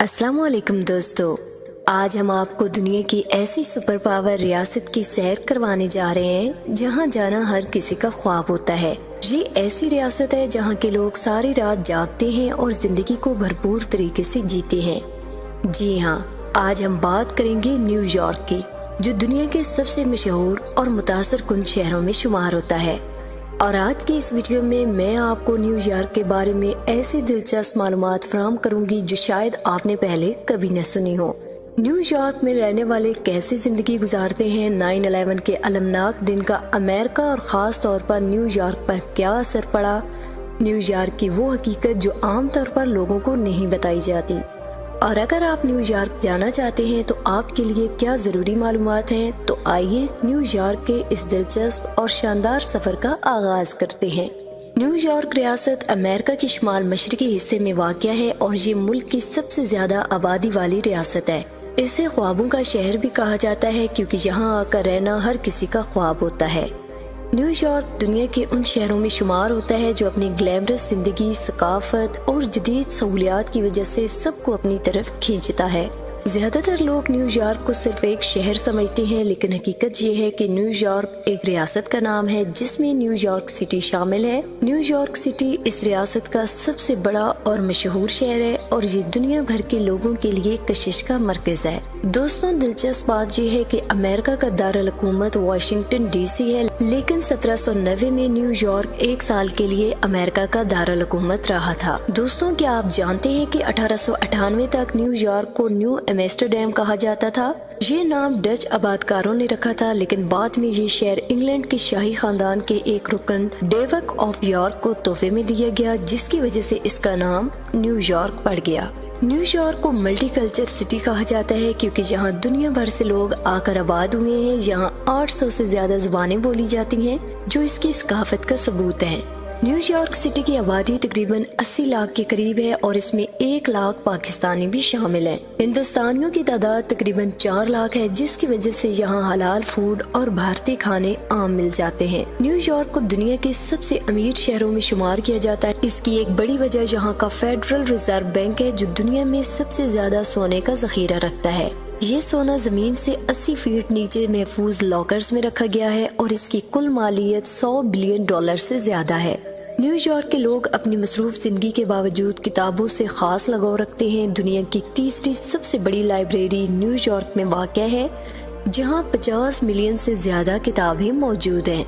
अस्सलाम वालेकुम दोस्तों, आज हम आपको दुनिया की ऐसी सुपर पावर रियासत की सैर करवाने जा रहे हैं जहां जाना हर किसी का ख्वाब होता है। ये ऐसी रियासत है जहां के लोग सारी रात जागते हैं और जिंदगी को भरपूर तरीके से जीते हैं। जी हाँ, आज हम बात करेंगे न्यूयॉर्क की, जो दुनिया के सबसे मशहूर और मुतासर कुन शहरों में शुमार होता है। और आज की इस वीडियो में मैं आपको न्यूयॉर्क के बारे में ऐसी दिलचस्प मालूमात फराहम करूंगी जो शायद आपने पहले कभी न सुनी हो। न्यूयॉर्क में रहने वाले कैसे जिंदगी गुजारते हैं, 9/11 के अलमनाक दिन का अमेरिका और ख़ास तौर पर न्यूयॉर्क पर क्या असर पड़ा, न्यूयॉर्क की वो हकीकत जो आमतौर पर लोगों को नहीं बताई जाती। और अगर आप न्यूयॉर्क जाना चाहते हैं तो आपके लिए क्या ज़रूरी मालूमात हैं, तो आइए न्यूयॉर्क के इस दिलचस्प और शानदार सफ़र का आगाज करते हैं। न्यूयॉर्क रियासत अमेरिका के शुमाल मशरकी हिस्से में वाक़या है और ये मुल्क की सबसे ज़्यादा आबादी वाली रियासत है। इसे ख्वाबों का शहर भी कहा जाता है क्योंकि यहाँ आकर रहना हर किसी का ख्वाब होता है। न्यूयॉर्क दुनिया के उन शहरों में शुमार होता है जो अपनी ग्लैमरस जिंदगी, सकाफत और जदीद सहूलियात की वजह से सबको अपनी तरफ खींचता है। ज्यादातर लोग न्यूयॉर्क को सिर्फ एक शहर समझते हैं, लेकिन हकीकत ये है कि न्यूयॉर्क एक रियासत का नाम है जिसमें न्यूयॉर्क सिटी शामिल है। न्यूयॉर्क सिटी इस रियासत का सबसे बड़ा और मशहूर शहर है और ये दुनिया भर के लोगों के लिए कशिश का मरकज है। दोस्तों, दिलचस्प बात यह है कि अमेरिका का दारुल हुकूमत वाशिंगटन डीसी है, लेकिन 1790 में न्यूयॉर्क एक साल के लिए अमेरिका का दारुल हुकूमत रहा था। दोस्तों, क्या आप जानते हैं कि 1898 तक न्यूयॉर्क को न्यू एम्स्टर्डम कहा जाता था। ये नाम डच आबादकारों ने रखा था, लेकिन बाद में ये शहर इंग्लैंड के शाही खानदान के एक रुकन डेवक ऑफ यॉर्क को तोहफे में दिया गया, जिसकी वजह से इसका नाम न्यूयॉर्क पड़ गया। न्यूयॉर्क को मल्टी कल्चर सिटी कहा जाता है क्योंकि यहाँ दुनिया भर से लोग आकर आबाद हुए हैं। यहाँ 800 से ज्यादा जुबानें बोली जाती हैं, जो इसकी सकाफत का सबूत है। न्यूयॉर्क सिटी की आबादी तकरीबन 80 लाख के करीब है और इसमें 1 लाख पाकिस्तानी भी शामिल हैं। हिंदुस्तानियों की तादाद तकरीबन 4 लाख है, जिसकी वजह से यहाँ हलाल फूड और भारतीय खाने आम मिल जाते हैं। न्यूयॉर्क को दुनिया के सबसे अमीर शहरों में शुमार किया जाता है। इसकी एक बड़ी वजह यहाँ का फेडरल रिजर्व बैंक है, जो दुनिया में सबसे ज्यादा सोने का जखीरा रखता है। ये सोना जमीन से 80 फीट नीचे महफूज लॉकर्स में रखा गया है और इसकी कुल मालियत $100 बिलियन से ज्यादा है। न्यूयॉर्क के लोग अपनी मसरूफ जिंदगी के बावजूद किताबों से खास लगाव रखते हैं। दुनिया की तीसरी सबसे बड़ी लाइब्रेरी न्यूयॉर्क में वाक़या है, जहाँ 50 मिलियन से ज्यादा किताबें मौजूद हैं।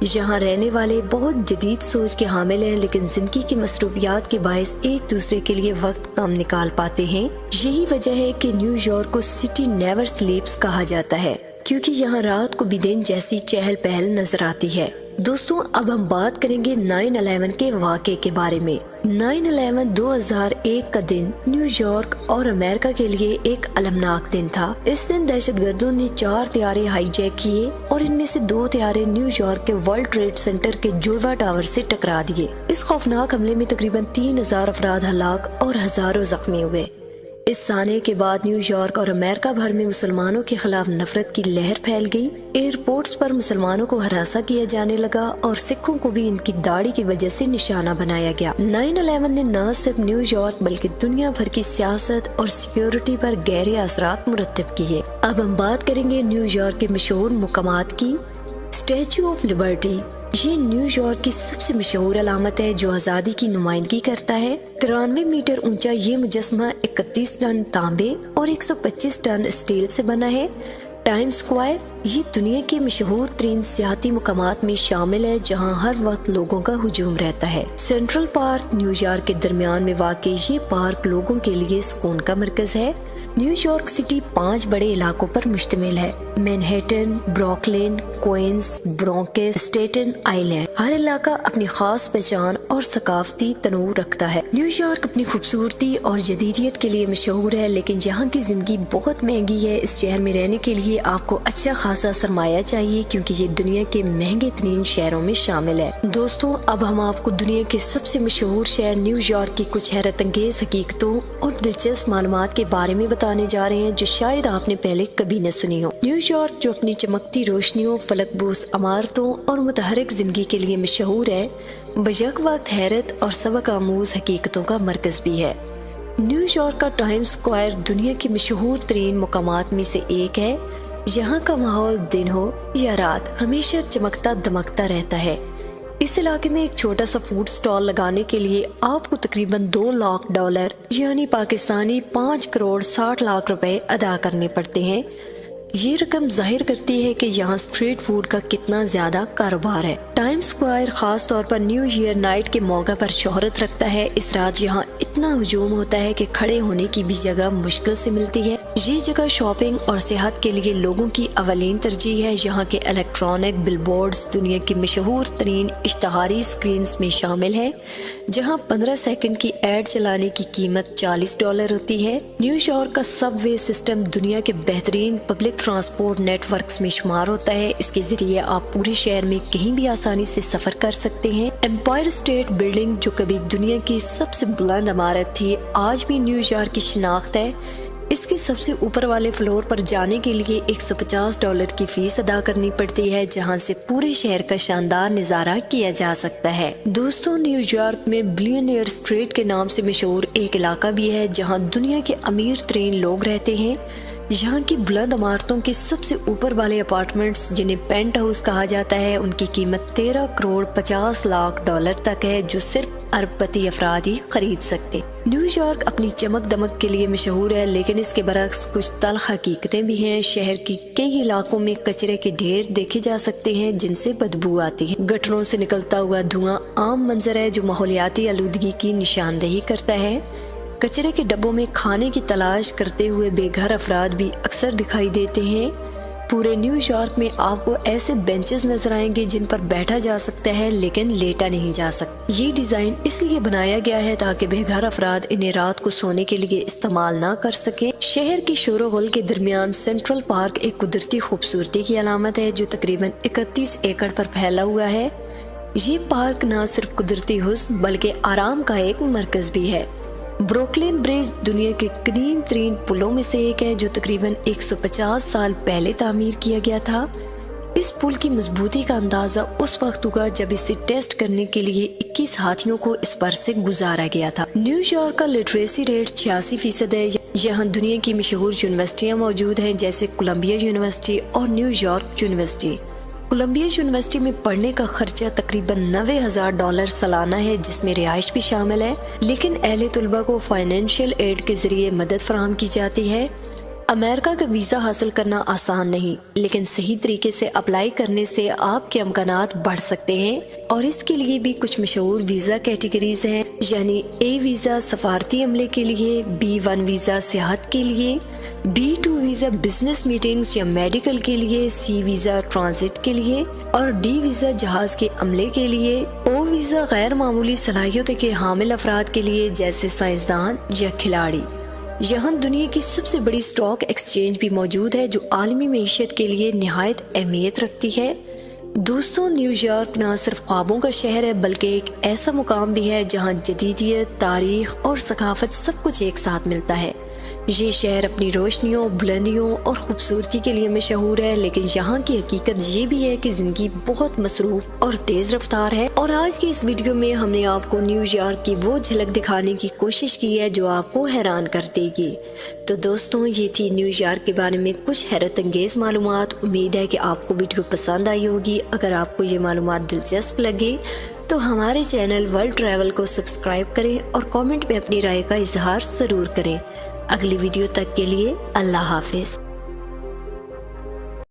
यहाँ रहने वाले बहुत जदीद सोच के हामिल हैं, लेकिन जिंदगी की मसरूफियात के बायस एक दूसरे के लिए वक्त कम निकाल पाते हैं। यही वजह है कि न्यूयॉर्क को सिटी नेवर स्लीप्स कहा जाता है, क्योंकि यहाँ रात को भी दिन जैसी चहल पहल नजर आती है। दोस्तों, अब हम बात करेंगे 9/11 के वाक़े के बारे में। 9/11 2001 का दिन न्यूयॉर्क और अमेरिका के लिए एक अलमनाक दिन था। इस दिन दहशतगर्दों ने 4 तैयारे हाईजैक किए और इनमें से 2 तैयारे न्यूयॉर्क के वर्ल्ड ट्रेड सेंटर के जुड़वा टावर से टकरा दिए। इस खौफनाक हमले में तकरीबन 3000 अफराद हलाक और हजारों जख्मी हुए। इस साने के बाद न्यूयॉर्क और अमेरिका भर में मुसलमानों के खिलाफ नफरत की लहर फैल गई। एयरपोर्ट्स पर मुसलमानों को हरासा किया जाने लगा और सिखों को भी इनकी दाढ़ी की वजह से निशाना बनाया गया। 9/11 ने न सिर्फ न्यूयॉर्क बल्कि दुनिया भर की सियासत और सिक्योरिटी पर गहरे असरात मुरतब किए। अब हम बात करेंगे न्यूयॉर्क के मशहूर मुकामात की। स्टैचू ऑफ लिबर्टी, ये न्यूयॉर्क की सबसे मशहूर अलामत है जो आज़ादी की नुमाइंदगी करता है। 93 मीटर ऊंचा ये मुजस्मा 31 टन तांबे और 125 टन स्टील से बना है। टाइम स्क्वायर, ये दुनिया के मशहूर तरीन सियाती मुकामात में शामिल है, जहाँ हर वक्त लोगों का हुजूम रहता है। सेंट्रल पार्क, न्यूयॉर्क के दरमियान में वाक़ ये पार्क लोगों के लिए सुकून का मरकज है। न्यूयॉर्क सिटी 5 बड़े इलाकों पर मुश्तमिल है: Manhattan, Brooklyn, Queens, Bronx, Staten Island. हर इलाका अपनी खास पहचान और सकाफती तनूर रखता है। न्यूयॉर्क अपनी खूबसूरती और जदीदियत के लिए मशहूर है, लेकिन यहाँ की जिंदगी बहुत महंगी है। इस शहर में रहने के लिए आपको अच्छा खासा सरमाया चाहिए, क्योंकि ये दुनिया के महंगे तरीन शहरों में शामिल है। दोस्तों, अब हम आपको दुनिया के सबसे मशहूर शहर न्यूयॉर्क की कुछ हैरत अंगेज हकीकतों और दिलचस्प मालूमात के बारे में बताने जा रहे हैं जो शायद आपने पहले कभी न सुनी हो। न्यूयॉर्क, जो अपनी चमकती रोशनियों, फलकबूस इमारतों और मुतहरक जिंदगी के लिए मशहूर है, बयक वक्त हैरत और सबक आमूज हकीकतों का मरकज भी है। نیو یارک کا ٹائم اسکوائر دنیا کے مشہور ترین مقامات میں سے ایک ہے۔ یہاں کا ماحول دن ہو یا رات ہمیشہ چمکتا دمکتا رہتا ہے۔ اس علاقے میں ایک چھوٹا سا فوڈ سٹال لگانے کے لیے آپ کو تقریباً $2 لاکھ یعنی پاکستانی 5 کروڑ 60 لاکھ روپے ادا کرنے پڑتے ہیں۔ یہ رقم ظاہر کرتی ہے کہ یہاں اسٹریٹ فوڈ کا کتنا زیادہ کاروبار ہے۔ ٹائم اسکوائر خاص طور پر نیو ایئر نائٹ کے موقع پر شہرت رکھتا ہے۔ اس رات یہاں اتنا ہجوم ہوتا ہے کہ کھڑے ہونے کی بھی جگہ مشکل سے ملتی ہے۔ یہ جگہ شاپنگ اور سیاحت کے لیے لوگوں کی اولین ترجیح ہے۔ یہاں کے الیکٹرانک بل بورڈز دنیا کی مشہور ترین اشتہاری سکرینز میں شامل ہیں، جہاں 15 سیکنڈ کی ایڈ چلانے کی قیمت $40 ہوتی ہے۔ نیو یارک کا سب وے سسٹم دنیا کے بہترین پبلک ٹرانسپورٹ نیٹ ورکس میں شمار ہوتا ہے۔ اس کے ذریعے آپ پورے شہر میں کہیں بھی آسانی سے سفر کر سکتے ہیں۔ امپائر اسٹیٹ بلڈنگ جو کبھی دنیا کی سب سے بلند عمارت تھی، آج بھی نیو یارک کی شناخت ہے۔ اس کے سب سے اوپر والے فلور پر جانے کے لیے $150 کی فیس ادا کرنی پڑتی ہے، جہاں سے پورے شہر کا شاندار نظارہ کیا جا سکتا ہے۔ دوستوں، نیو یارک میں بلینئر اسٹریٹ کے نام سے مشہور ایک علاقہ بھی ہے، جہاں دنیا کے امیر ترین لوگ رہتے ہیں۔ یہاں کی بلند عمارتوں کے سب سے اوپر والے اپارٹمنٹس، جنہیں پینٹ ہاؤس کہا جاتا ہے، ان کی قیمت $13 کروڑ 50 لاکھ تک ہے، جو صرف ارب پتی افراد ہی خرید سکتے۔ نیو یارک اپنی چمک دمک کے لیے مشہور ہے، لیکن اس کے برعکس کچھ تلخ حقیقتیں بھی ہیں۔ شہر کی کئی علاقوں میں کچرے کے ڈھیر دیکھے جا سکتے ہیں، جن سے بدبو آتی ہے۔ گٹروں سے نکلتا ہوا دھواں عام منظر ہے، جو ماحولیاتی آلودگی کی نشاندہی کرتا ہے۔ کچرے کے ڈبوں میں کھانے کی تلاش کرتے ہوئے بے گھر افراد بھی اکثر دکھائی دیتے ہیں۔ پورے نیو یارک میں آپ کو ایسے بینچز نظر آئیں گے جن پر بیٹھا جا سکتا ہے، لیکن لیٹا نہیں جا سکتا۔ یہ ڈیزائن اس لیے بنایا گیا ہے تاکہ بے گھر افراد انہیں رات کو سونے کے لیے استعمال نہ کر سکیں۔ شہر کی شور و غل کے درمیان سینٹرل پارک ایک قدرتی خوبصورتی کی علامت ہے، جو تقریباً 31 ایکڑ پر پھیلا ہوا ہے۔ یہ پارک نہ صرف قدرتی حسن بلکہ آرام کا ایک مرکز بھی ہے۔ بروکلین برج دنیا کے قدیم ترین پلوں میں سے ایک ہے، جو تقریباً 150 سال پہلے تعمیر کیا گیا تھا۔ اس پل کی مضبوطی کا اندازہ اس وقت ہوگا جب اسے ٹیسٹ کرنے کے لیے 21 ہاتھیوں کو اس پر سے گزارا گیا تھا۔ نیو یارک کا لٹریسی ریٹ 86% ہے۔ یہاں دنیا کی مشہور یونیورسٹیاں موجود ہیں، جیسے کولمبیا یونیورسٹی اور New York university. Columbia university میں پڑھنے کا خرچہ تقریباً $90,000 سالانہ ہے، جس میں رہائش بھی شامل ہے، لیکن اہل طلبہ کو فائنینشیل ایڈ کے ذریعے مدد فراہم کی جاتی ہے۔ امریکہ کا ویزا حاصل کرنا آسان نہیں، لیکن صحیح طریقے سے اپلائی کرنے سے آپ کے امکانات بڑھ سکتے ہیں، اور اس کے لیے بھی کچھ مشہور ویزا کیٹیگریز ہیں، یعنی A ویزا سفارتی عملے کے لیے، B1 ویزا سیاحت کے لیے، B2 ویزا بزنس میٹنگز یا میڈیکل کے لیے، C ویزا ٹرانزٹ کے لیے، اور D ویزا جہاز کے عملے کے لیے۔ O ویزا غیر معمولی صلاحیتوں کے حامل افراد کے لیے، جیسے سائنسدان یا کھلاڑی۔ یہاں دنیا کی سب سے بڑی اسٹاک ایکسچینج بھی موجود ہے، جو عالمی معیشت کے لیے نہایت اہمیت رکھتی ہے۔ دوستوں، نیو یارک نہ صرف خوابوں کا شہر ہے بلکہ ایک ایسا مقام بھی ہے جہاں جدیدیت، تاریخ اور ثقافت سب کچھ ایک ساتھ ملتا ہے۔ یہ شہر اپنی روشنیوں، بلندیوں اور خوبصورتی کے لیے مشہور ہے، لیکن یہاں کی حقیقت یہ بھی ہے کہ زندگی بہت مصروف اور تیز رفتار ہے۔ اور آج کی اس ویڈیو میں ہم نے آپ کو نیو یارک کی وہ جھلک دکھانے کی کوشش کی ہے جو آپ کو حیران کر دے گی۔ تو دوستوں، یہ تھی نیو یارک کے بارے میں کچھ حیرت انگیز معلومات۔ امید ہے کہ آپ کو ویڈیو پسند آئی ہوگی۔ اگر آپ کو یہ معلومات دلچسپ لگے تو ہمارے چینل ورلڈ ٹریول کو سبسکرائب کریں اور کامنٹ میں اپنی رائے کا اظہار ضرور کریں۔ اگلی ویڈیو تک کے لیے اللہ حافظ۔